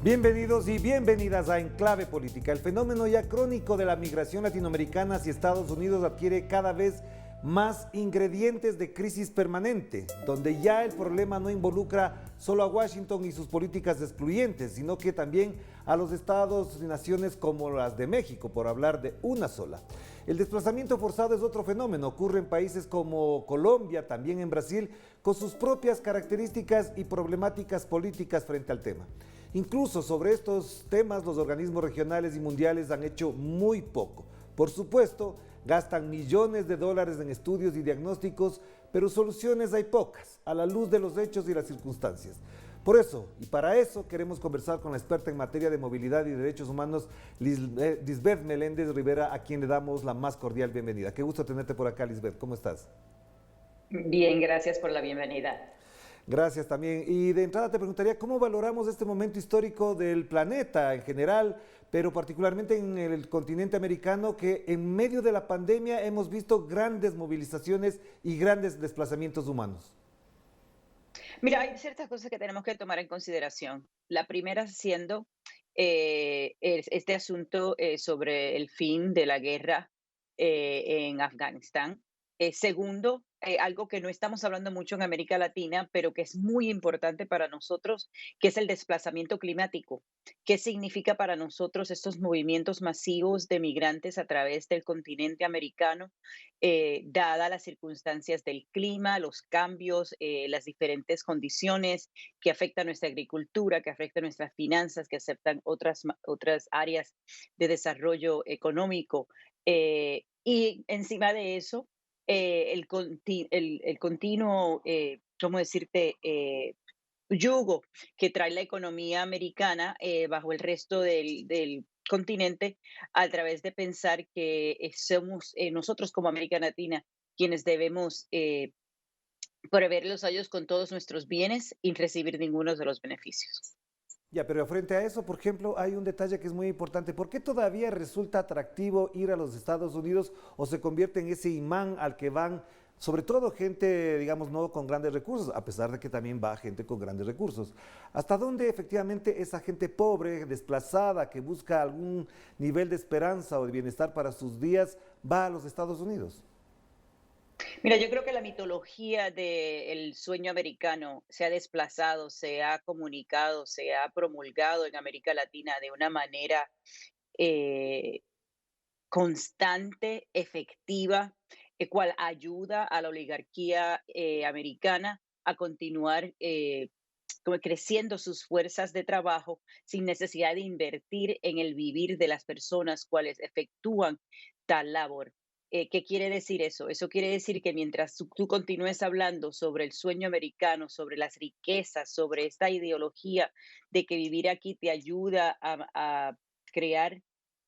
Bienvenidos y bienvenidas a Enclave Política. El fenómeno ya crónico de la migración latinoamericana hacia Estados Unidos adquiere cada vez más ingredientes de crisis permanente, donde ya el problema no involucra solo a Washington y sus políticas excluyentes, sino que también a los estados y naciones como las de México, por hablar de una sola. El desplazamiento forzado es otro fenómeno, ocurre en países como Colombia, también en Brasil, con sus propias características y problemáticas políticas frente al tema. Incluso sobre estos temas los organismos regionales y mundiales han hecho muy poco. Por supuesto, gastan millones de dólares en estudios y diagnósticos, pero soluciones hay pocas, a la luz de los hechos y las circunstancias. Por eso, y para eso, queremos conversar con la experta en materia de movilidad y derechos humanos, Lisbeth Meléndez Rivera, a quien le damos la más cordial bienvenida. Qué gusto tenerte por acá, Lisbeth. ¿Cómo estás? Bien, gracias por la bienvenida. Gracias también. Y de entrada te preguntaría, ¿cómo valoramos este momento histórico del planeta en general, pero particularmente en el continente americano, que en medio de la pandemia hemos visto grandes movilizaciones y grandes desplazamientos humanos? Mira, hay ciertas cosas que tenemos que tomar en consideración. La primera siendo este asunto sobre el fin de la guerra en Afganistán. Segundo, algo que no estamos hablando mucho en América Latina, pero que es muy importante para nosotros, que es el desplazamiento climático. ¿Qué significa para nosotros estos movimientos masivos de migrantes a través del continente americano, dadas las circunstancias del clima, los cambios, las diferentes condiciones que afectan nuestra agricultura, que afectan nuestras finanzas, que afectan otras áreas de desarrollo económico? Y encima de eso, el continuo, ¿cómo decirte? Yugo que trae la economía americana bajo el resto del continente a través de pensar que somos nosotros como América Latina quienes debemos proveerlos a ellos con todos nuestros bienes y recibir ninguno de los beneficios. Ya, pero frente a eso, por ejemplo, hay un detalle que es muy importante. ¿Por qué todavía resulta atractivo ir a los Estados Unidos o se convierte en ese imán al que van, sobre todo gente, digamos, no con grandes recursos, a pesar de que también va gente con grandes recursos? ¿Hasta dónde efectivamente esa gente pobre, desplazada, que busca algún nivel de esperanza o de bienestar para sus días, va a los Estados Unidos? Mira, yo creo que la mitología del sueño americano se ha desplazado, se ha comunicado, se ha promulgado en América Latina de una manera eh, constante, efectiva, cual ayuda a la oligarquía americana a continuar como creciendo sus fuerzas de trabajo sin necesidad de invertir en el vivir de las personas cuales efectúan tal labor. ¿Qué quiere decir eso? Eso quiere decir que mientras tú continúes hablando sobre el sueño americano, sobre las riquezas, sobre esta ideología de que vivir aquí te ayuda a crear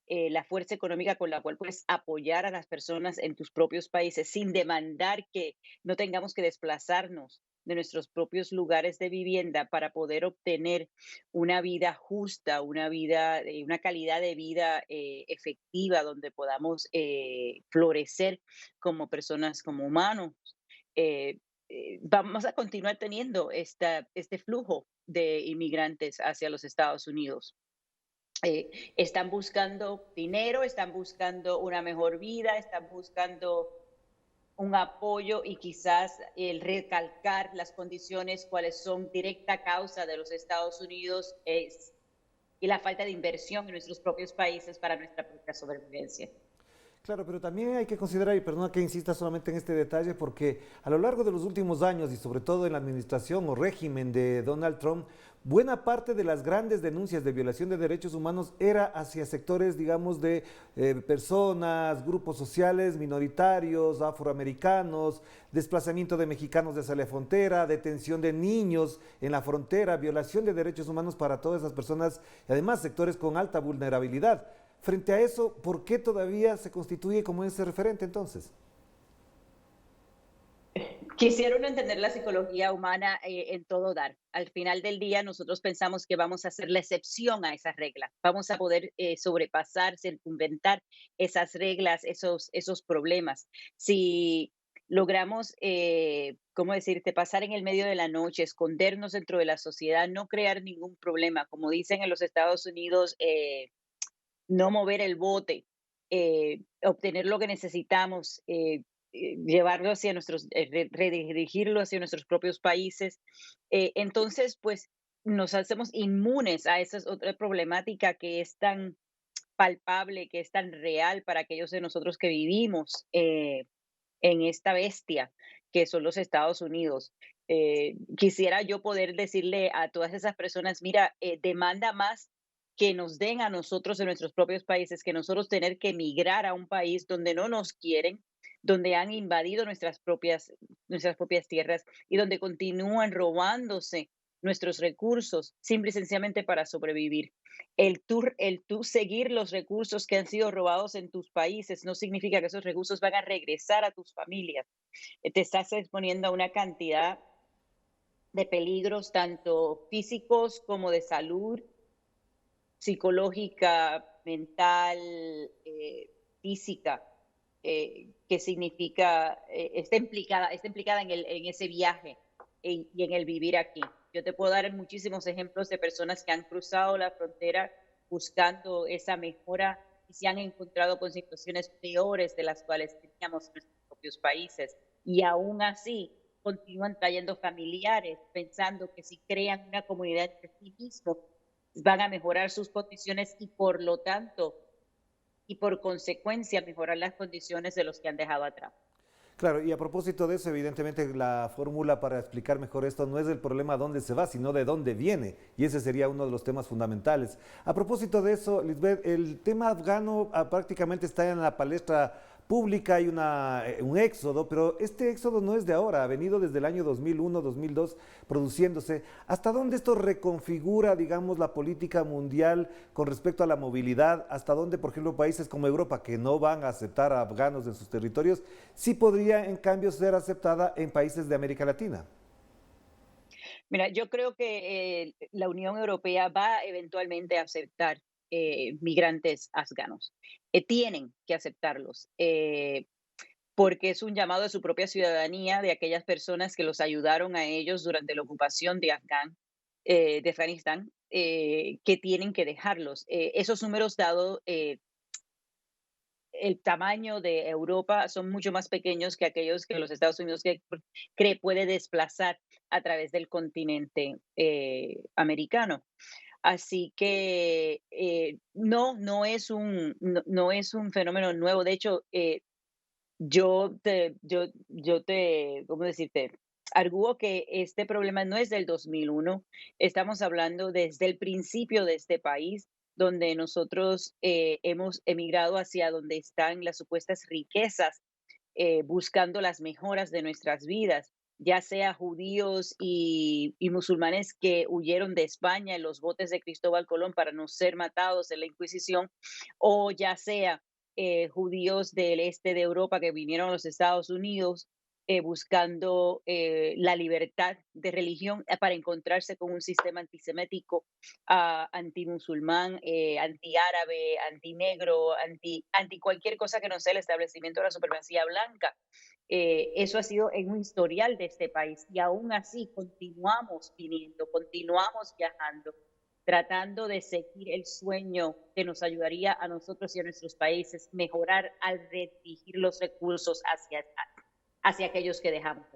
la fuerza económica con la cual puedes apoyar a las personas en tus propios países sin demandar que no tengamos que desplazarnos de nuestros propios lugares de vivienda para poder obtener una vida justa, una calidad de vida efectiva donde podamos florecer como personas, como humanos. eh, Vamos a continuar teniendo este flujo de inmigrantes hacia los Estados Unidos. Están buscando dinero, están buscando una mejor vida, están buscando un apoyo y quizás el recalcar las condiciones cuáles son directa causa de los Estados Unidos y la falta de inversión en nuestros propios países para nuestra propia sobrevivencia. Claro, pero también hay que considerar, y perdona que insista solamente en este detalle, porque a lo largo de los últimos años y sobre todo en la administración o régimen de Donald Trump, buena parte de las grandes denuncias de violación de derechos humanos era hacia sectores, digamos, de personas, grupos sociales minoritarios, afroamericanos, desplazamiento de mexicanos hacia la frontera, detención de niños en la frontera, violación de derechos humanos para todas esas personas y además sectores con alta vulnerabilidad. Frente a eso, ¿por qué todavía se constituye como ese referente entonces? Quisiera uno entender la psicología humana en todo dar. Al final del día, nosotros pensamos que vamos a hacer la excepción a esa regla. Vamos a poder sobrepasar, circunventar esas reglas, esos problemas. Si logramos, ¿cómo decirte?, pasar en el medio de la noche, escondernos dentro de la sociedad, no crear ningún problema. Como dicen en los Estados Unidos, no mover el bote, obtener lo que necesitamos, llevarlo hacia redirigirlo hacia nuestros propios países. Entonces, pues nos hacemos inmunes a esa otra problemática que es tan palpable, que es tan real para aquellos de nosotros que vivimos en esta bestia que son los Estados Unidos. Quisiera yo poder decirle a todas esas personas, mira, demanda más que nos den a nosotros en nuestros propios países, que nosotros tener que emigrar a un país donde no nos quieren, donde han invadido nuestras propias tierras y donde continúan robándose nuestros recursos, simple y sencillamente para sobrevivir. El tú seguir los recursos que han sido robados en tus países no significa que esos recursos van a regresar a tus familias. Te estás exponiendo a una cantidad de peligros, tanto físicos como de salud, psicológica, mental, física, que significa, está implicada en ese viaje y en el vivir aquí. Yo te puedo dar muchísimos ejemplos de personas que han cruzado la frontera buscando esa mejora y se han encontrado con situaciones peores de las cuales teníamos en nuestros propios países. Y aún así continúan trayendo familiares pensando que si crean una comunidad entre sí mismos van a mejorar sus condiciones y por lo tanto y por consecuencia mejorar las condiciones de los que han dejado atrás. Claro, y a propósito de eso, evidentemente la fórmula para explicar mejor esto no es el problema dónde se va, sino de dónde viene, y ese sería uno de los temas fundamentales. A propósito de eso, Lisbeth, el tema afgano prácticamente está en la palestra pública, hay un éxodo, pero este éxodo no es de ahora, ha venido desde el año 2001, 2002 produciéndose. ¿Hasta dónde esto reconfigura, digamos, la política mundial con respecto a la movilidad? ¿Hasta dónde, por ejemplo, países como Europa, que no van a aceptar a afganos en sus territorios, sí podría, en cambio, ser aceptada en países de América Latina? Mira, yo creo que la Unión Europea va eventualmente a aceptar migrantes afganos. Tienen que aceptarlos, porque es un llamado a su propia ciudadanía de aquellas personas que los ayudaron a ellos durante la ocupación de Afganistán, que tienen que dejarlos. Esos números dado el tamaño de Europa son mucho más pequeños que aquellos que los Estados Unidos cree puede desplazar a través del continente americano. Así que no es un fenómeno nuevo. De hecho, ¿cómo decirte? Arguo que este problema no es del 2001. Estamos hablando desde el principio de este país, donde nosotros hemos emigrado hacia donde están las supuestas riquezas, buscando las mejoras de nuestras vidas, ya sea judíos y musulmanes que huyeron de España en los botes de Cristóbal Colón para no ser matados en la Inquisición, o ya sea judíos del este de Europa que vinieron a los Estados Unidos buscando la libertad de religión para encontrarse con un sistema antisemético, antimusulmán, antiárabe, antinegro, anti cualquier cosa que no sea el establecimiento de la supremacía blanca. Eso ha sido en un historial de este país y aún así continuamos viniendo, continuamos viajando, tratando de seguir el sueño que nos ayudaría a nosotros y a nuestros países mejorar al redirigir los recursos hacia aquellos que dejamos.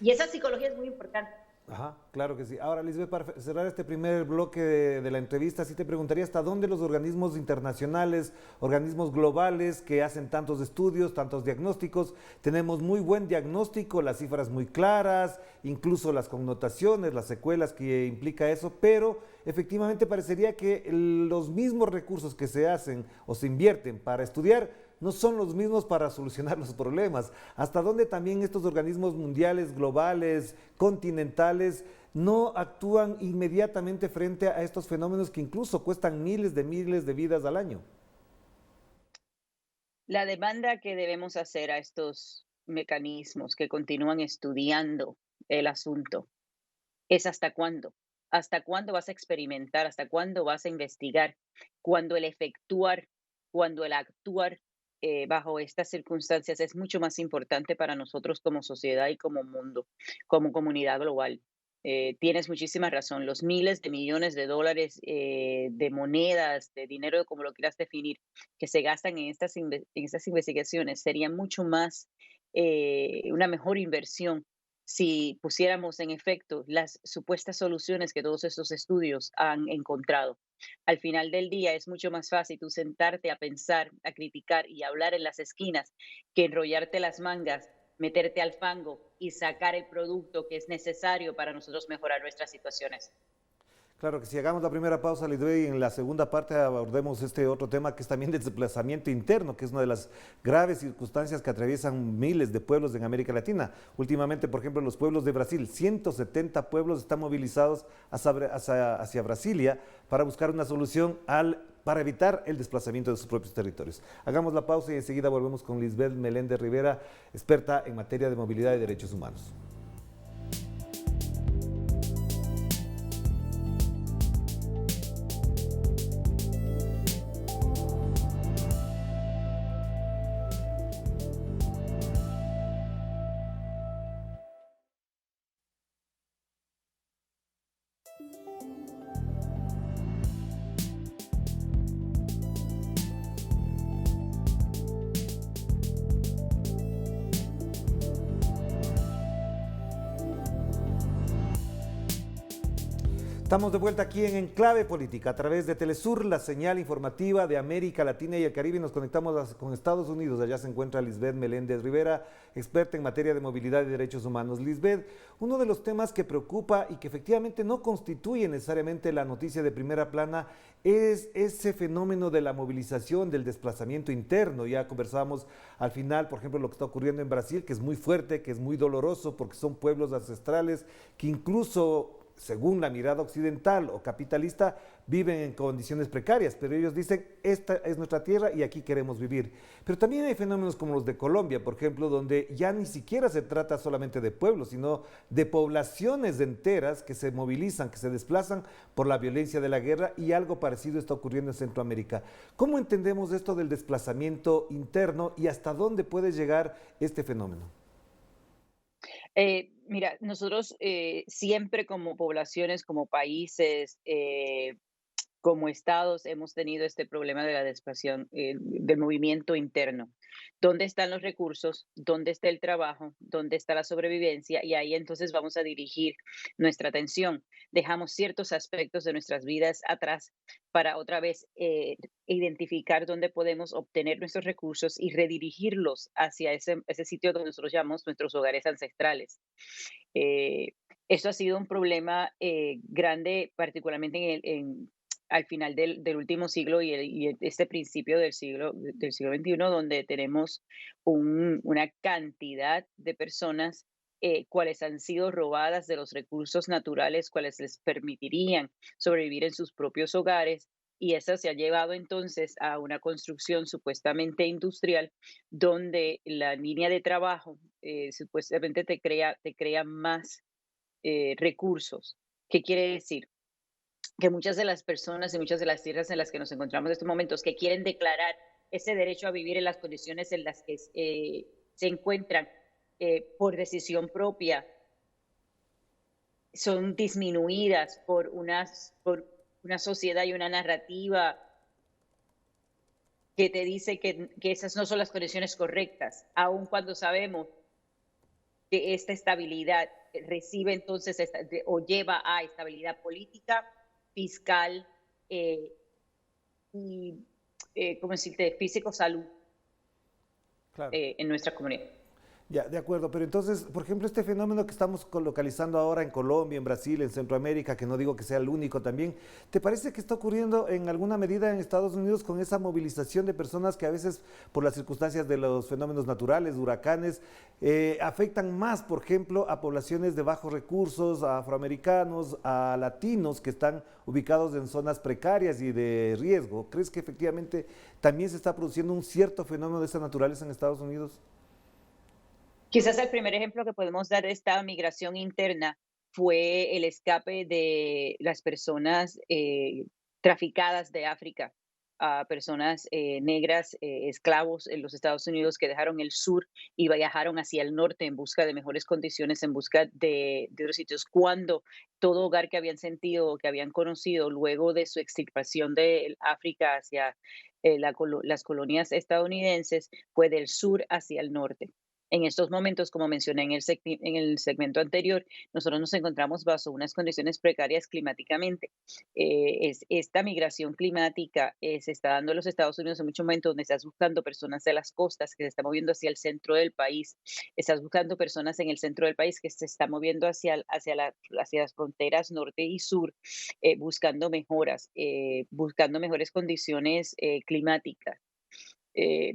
Y esa psicología es muy importante. Ajá, claro que sí. Ahora, Lisbeth, para cerrar este primer bloque de la entrevista, sí te preguntaría hasta dónde los organismos internacionales, organismos globales que hacen tantos estudios, tantos diagnósticos, tenemos muy buen diagnóstico, las cifras muy claras, incluso las connotaciones, las secuelas que implica eso, pero efectivamente parecería que los mismos recursos que se hacen o se invierten para estudiar no son los mismos para solucionar los problemas. Hasta dónde también estos organismos mundiales, globales, continentales, no actúan inmediatamente frente a estos fenómenos que incluso cuestan miles de vidas al año. La demanda que debemos hacer a estos mecanismos que continúan estudiando el asunto es hasta cuándo. ¿Hasta cuándo vas a experimentar? ¿Hasta cuándo vas a investigar? Cuando el efectuar, cuando el actuar bajo estas circunstancias es mucho más importante para nosotros como sociedad y como mundo, como comunidad global. Tienes muchísima razón. Los miles de millones de dólares de monedas, de dinero, como lo quieras definir, que se gastan en en estas investigaciones sería mucho más, una mejor inversión si pusiéramos en efecto las supuestas soluciones que todos estos estudios han encontrado. Al final del día es mucho más fácil tú sentarte a pensar, a criticar y a hablar en las esquinas que enrollarte las mangas, meterte al fango y sacar el producto que es necesario para nosotros mejorar nuestras situaciones. Claro que si hagamos la primera pausa, Lidwey, y en la segunda parte abordemos este otro tema que es también del desplazamiento interno, que es una de las graves circunstancias que atraviesan miles de pueblos en América Latina. Últimamente, por ejemplo, los pueblos de Brasil, 170 pueblos están movilizados hacia Brasilia para buscar una solución para evitar el desplazamiento de sus propios territorios. Hagamos la pausa y enseguida volvemos con Lisbeth Meléndez Rivera, experta en materia de movilidad y derechos humanos. Estamos de vuelta aquí en Enclave Política a través de Telesur, la señal informativa de América Latina y el Caribe. Y nos conectamos con Estados Unidos. Allá se encuentra Lisbeth Meléndez Rivera, experta en materia de movilidad y derechos humanos. Lisbeth, uno de los temas que preocupa y que efectivamente no constituye necesariamente la noticia de primera plana es ese fenómeno de la movilización, del desplazamiento interno. Ya conversábamos al final, por ejemplo, lo que está ocurriendo en Brasil, que es muy fuerte, que es muy doloroso, porque son pueblos ancestrales que incluso según la mirada occidental o capitalista, viven en condiciones precarias, pero ellos dicen, esta es nuestra tierra y aquí queremos vivir. Pero también hay fenómenos como los de Colombia, por ejemplo, donde ya ni siquiera se trata solamente de pueblos, sino de poblaciones enteras que se movilizan, que se desplazan por la violencia de la guerra, y algo parecido está ocurriendo en Centroamérica. ¿Cómo entendemos esto del desplazamiento interno y hasta dónde puede llegar este fenómeno? Mira, nosotros siempre como poblaciones, como países, como estados hemos tenido este problema de la desplazón, del movimiento interno. ¿Dónde están los recursos? ¿Dónde está el trabajo? ¿Dónde está la sobrevivencia? Y ahí entonces vamos a dirigir nuestra atención. Dejamos ciertos aspectos de nuestras vidas atrás para otra vez identificar dónde podemos obtener nuestros recursos y redirigirlos hacia ese sitio donde nosotros llamamos nuestros hogares ancestrales. Eh, Esto ha sido un problema grande, particularmente al final del último siglo este principio del siglo XXI, donde tenemos una cantidad de personas cuales han sido robadas de los recursos naturales, cuales les permitirían sobrevivir en sus propios hogares. Y eso se ha llevado entonces a una construcción supuestamente industrial, donde la línea de trabajo supuestamente te crea más recursos. ¿Qué quiere decir? Que muchas de las personas y muchas de las tierras en las que nos encontramos en estos momentos que quieren declarar ese derecho a vivir en las condiciones en las que se encuentran por decisión propia, son disminuidas por una sociedad y una narrativa que te dice que esas no son las condiciones correctas, aun cuando sabemos que esta estabilidad recibe entonces o lleva a estabilidad política, fiscal eh, y, ¿cómo decirte?, físico, salud Claro. en nuestra comunidad. Ya, de acuerdo, pero entonces, por ejemplo, este fenómeno que estamos localizando ahora en Colombia, en Brasil, en Centroamérica, que no digo que sea el único también, ¿te parece que está ocurriendo en alguna medida en Estados Unidos con esa movilización de personas que a veces, por las circunstancias de los fenómenos naturales, huracanes, afectan más, por ejemplo, a poblaciones de bajos recursos, a afroamericanos, a latinos que están ubicados en zonas precarias y de riesgo? ¿Crees que efectivamente también se está produciendo un cierto fenómeno de esa naturaleza en Estados Unidos? Quizás el primer ejemplo que podemos dar de esta migración interna fue el escape de las personas traficadas de África. a personas negras, esclavos en los Estados Unidos que dejaron el sur y viajaron hacia el norte en busca de mejores condiciones, en busca de otros sitios, cuando todo hogar que habían sentido o que habían conocido luego de su extirpación de África hacia las colonias estadounidenses fue del sur hacia el norte. En estos momentos, como mencioné en el segmento anterior, nosotros nos encontramos bajo unas condiciones precarias climáticamente. Esta migración climática se está dando en los Estados Unidos en muchos momentos donde estás buscando personas de las costas que se están moviendo hacia el centro del país, estás buscando personas en el centro del país que se están moviendo hacia las fronteras norte y sur, buscando mejoras, buscando mejores condiciones climáticas,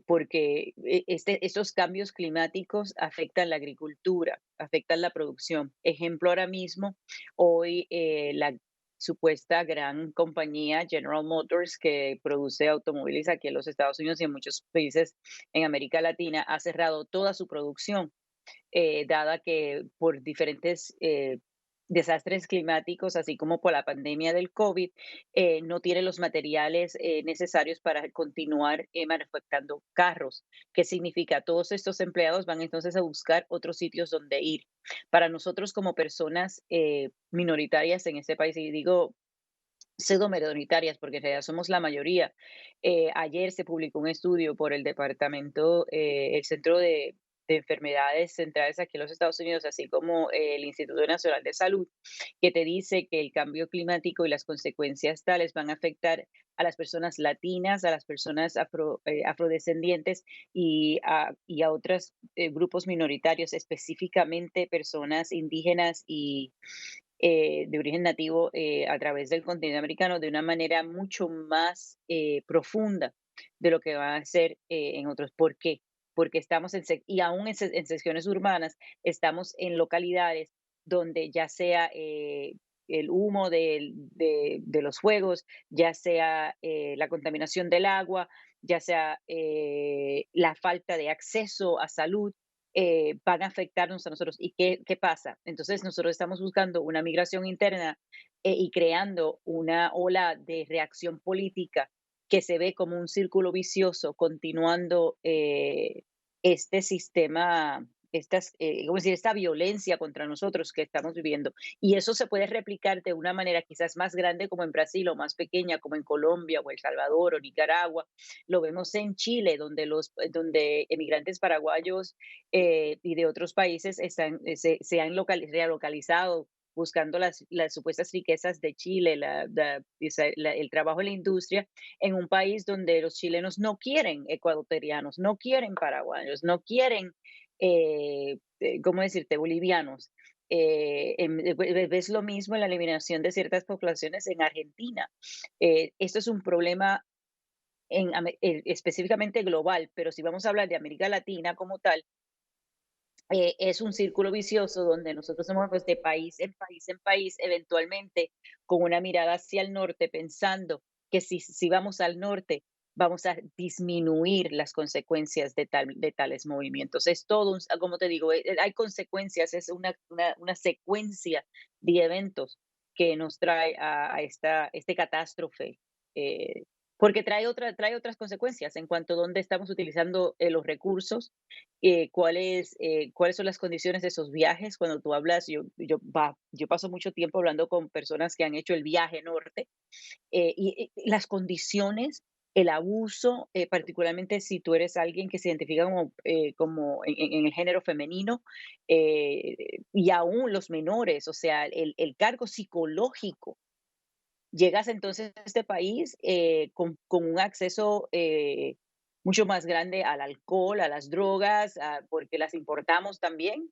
porque estos cambios climáticos afectan la agricultura, afectan la producción. Ejemplo, ahora mismo, hoy la supuesta gran compañía General Motors, que produce automóviles aquí en los Estados Unidos y en muchos países en América Latina, ha cerrado toda su producción, dada que por diferentes desastres climáticos, así como por la pandemia del COVID, no tiene los materiales necesarios para continuar manufacturando carros. ¿Qué significa? Todos estos empleados van entonces a buscar otros sitios donde ir. Para nosotros como personas minoritarias en este país, y digo pseudo minoritarias porque en realidad somos la mayoría, ayer se publicó un estudio por el departamento, el Centro de Enfermedades Centrales aquí en los Estados Unidos, así como el Instituto Nacional de Salud, que te dice que el cambio climático y las consecuencias tales van a afectar a las personas latinas, a las personas afrodescendientes y a otros grupos minoritarios, específicamente personas indígenas y de origen nativo a través del continente americano de una manera mucho más profunda de lo que va a ser en otros. ¿Por qué? Porque estamos y aún en secciones urbanas, estamos en localidades donde ya sea el humo de los fuegos, ya sea la contaminación del agua, ya sea la falta de acceso a salud, van a afectarnos a nosotros. ¿Y qué pasa? Entonces nosotros estamos buscando una migración interna y creando una ola de reacción política que se ve como un círculo vicioso, continuando este sistema, ¿cómo decir? Esta violencia contra nosotros que estamos viviendo. Y eso se puede replicar de una manera quizás más grande como en Brasil o más pequeña como en Colombia o El Salvador o Nicaragua. Lo vemos en Chile, donde emigrantes paraguayos y de otros países se han relocalizado buscando las supuestas riquezas de Chile, el trabajo en la industria, en un país donde los chilenos no quieren ecuatorianos, no quieren paraguayos, no quieren, ¿cómo decirte?, bolivianos. Ves lo mismo en la eliminación de ciertas poblaciones en Argentina. Esto es un problema específicamente global, pero si vamos a hablar de América Latina como tal, es un círculo vicioso donde nosotros somos pues, de país en país en país, eventualmente con una mirada hacia el norte, pensando que si vamos al norte, vamos a disminuir las consecuencias de tales movimientos. Es todo, como te digo, hay consecuencias, es una secuencia de eventos que nos trae a este catástrofe, eh, porque trae otras consecuencias en cuanto a dónde estamos utilizando los recursos, cuáles son las condiciones de esos viajes. Cuando tú hablas, yo paso mucho tiempo hablando con personas que han hecho el viaje norte, y las condiciones, el abuso, particularmente si tú eres alguien que se identifica como en el género femenino, y aún los menores, o sea, el cargo psicológico. Llegas entonces a este país con un acceso mucho más grande al alcohol, a las drogas, porque las importamos también.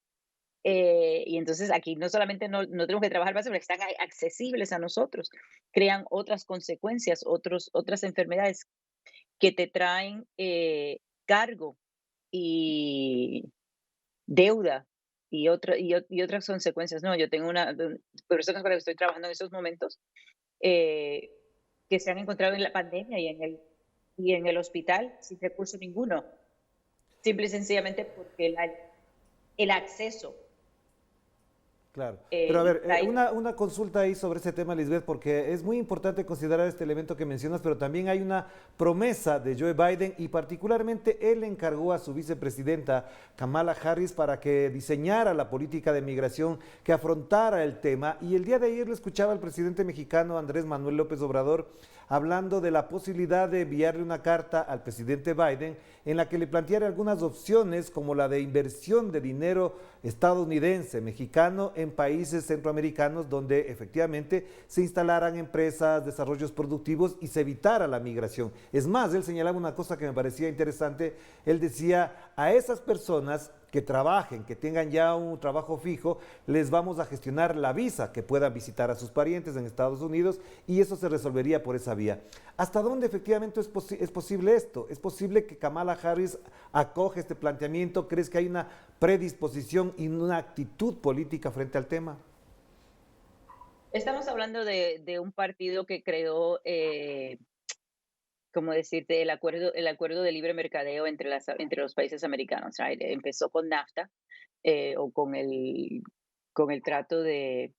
Y entonces aquí no solamente no tenemos que trabajar más, sino que están accesibles a nosotros. Crean otras consecuencias, otras enfermedades que te traen cargo y deuda y otras consecuencias. No, yo tengo personas con las que estoy trabajando en estos momentos eh, que se han encontrado en la pandemia y en el hospital sin recurso ninguno, simple y sencillamente porque el acceso Claro, pero a Y ver, trae- una consulta ahí sobre ese tema, Lisbeth, porque es muy importante considerar este elemento que mencionas, pero también hay una promesa de Joe Biden y particularmente él encargó a su vicepresidenta Kamala Harris para que diseñara la política de migración, que afrontara el tema. Y el día de ayer le escuchaba al presidente mexicano Andrés Manuel López Obrador hablando de la posibilidad de enviarle una carta al presidente Biden en la que le planteara algunas opciones como la de inversión de dinero estadounidense, mexicano en países centroamericanos donde efectivamente se instalaran empresas, desarrollos productivos y se evitara la migración. Es más, él señalaba una cosa que me parecía interesante, él decía a esas personas que trabajen, que tengan ya un trabajo fijo, les vamos a gestionar la visa, que puedan visitar a sus parientes en Estados Unidos y eso se resolvería por esa vía. ¿Hasta dónde efectivamente es posible esto? ¿Es posible que Kamala Harris acoge este planteamiento? ¿Crees que hay una predisposición y una actitud política frente al tema? Estamos hablando de un partido que creó, como decirte, el acuerdo de libre mercadeo entre los países americanos. Right? Empezó con NAFTA, o con el trato eh,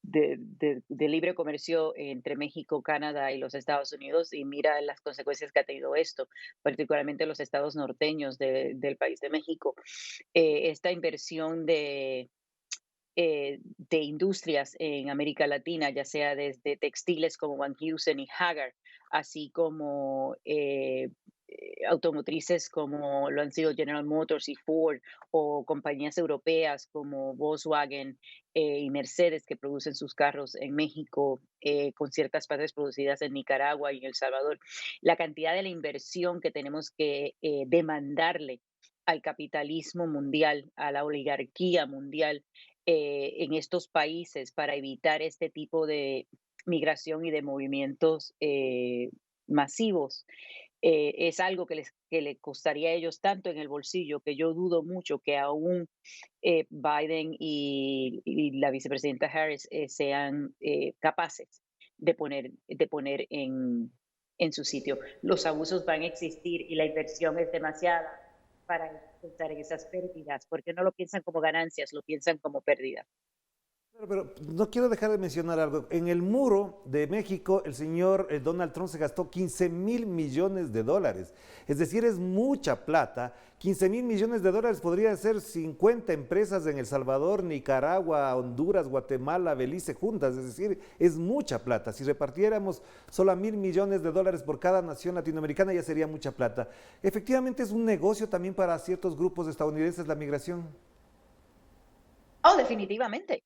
de libre comercio entre México, Canadá y los Estados Unidos, y mira las consecuencias que ha tenido esto, particularmente los estados norteños del país de México. Esta inversión de industrias en América Latina, ya sea desde textiles como Van Heusen y Hagar, así como automotrices como lo han sido General Motors y Ford, o compañías europeas como Volkswagen y Mercedes, que producen sus carros en México, con ciertas partes producidas en Nicaragua y en El Salvador. La cantidad de la inversión que tenemos que demandarle al capitalismo mundial, a la oligarquía mundial, en estos países para evitar este tipo de migración y de movimientos masivos, es algo que le costaría a ellos tanto en el bolsillo, que yo dudo mucho que aún Biden y la vicepresidenta Harris sean capaces de poner en su sitio. Los abusos van a existir y la inversión es demasiada para pensar en esas pérdidas, porque no lo piensan como ganancias, lo piensan como pérdidas. Pero no quiero dejar de mencionar algo. En el muro de México, el señor Donald Trump se gastó 15.000 millones de dólares. Es decir, es mucha plata. 15.000 millones de dólares podría ser 50 empresas en El Salvador, Nicaragua, Honduras, Guatemala, Belice juntas. Es decir, es mucha plata. Si repartiéramos solo 1.000 millones de dólares por cada nación latinoamericana, ya sería mucha plata. Efectivamente, es un negocio también para ciertos grupos estadounidenses la migración. Oh, definitivamente.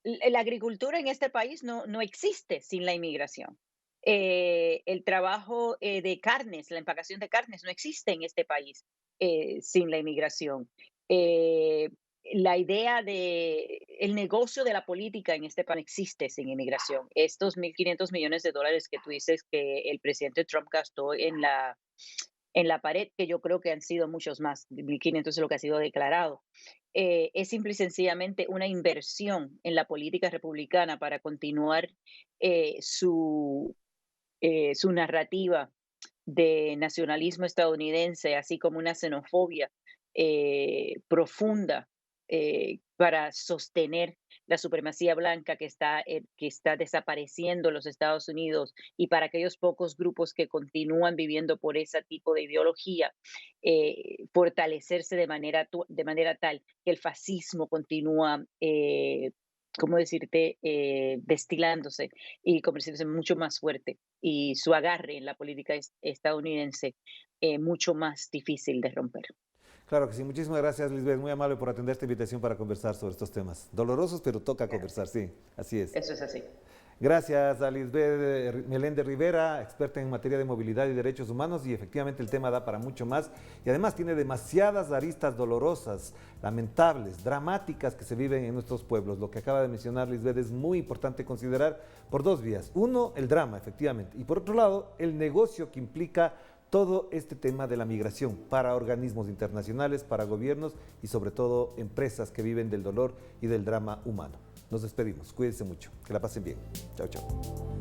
La agricultura en este país no existe sin la inmigración. El trabajo de carnes, la empacación de carnes no existe en este país sin la inmigración. Eh, la idea de el negocio de la política en este país no existe sin inmigración. Estos 1.500 millones de dólares que tú dices que el presidente Trump gastó en la pared, que yo creo que han sido muchos más, 1.500 es lo que ha sido declarado, es simple y sencillamente una inversión en la política republicana para continuar eh, su, su narrativa de nacionalismo estadounidense, así como una xenofobia profunda, para sostener la supremacía blanca que está desapareciendo en los Estados Unidos, y para aquellos pocos grupos que continúan viviendo por ese tipo de ideología, fortalecerse de manera tal que el fascismo continúa, ¿cómo decirte?, destilándose y convirtiéndose mucho más fuerte, y su agarre en la política estadounidense mucho más difícil de romper. Claro que sí. Muchísimas gracias, Lisbeth. Muy amable por atender esta invitación para conversar sobre estos temas. Dolorosos, pero toca conversar, sí. Así es. Eso es así. Gracias a Lisbeth Meléndez Rivera, experta en materia de movilidad y derechos humanos, y efectivamente el tema da para mucho más y además tiene demasiadas aristas dolorosas, lamentables, dramáticas que se viven en nuestros pueblos. Lo que acaba de mencionar Lisbeth es muy importante considerar por dos vías. Uno, el drama, efectivamente, y por otro lado, el negocio que implica todo este tema de la migración para organismos internacionales, para gobiernos y sobre todo empresas que viven del dolor y del drama humano. Nos despedimos, cuídense mucho, que la pasen bien. Chao, chao.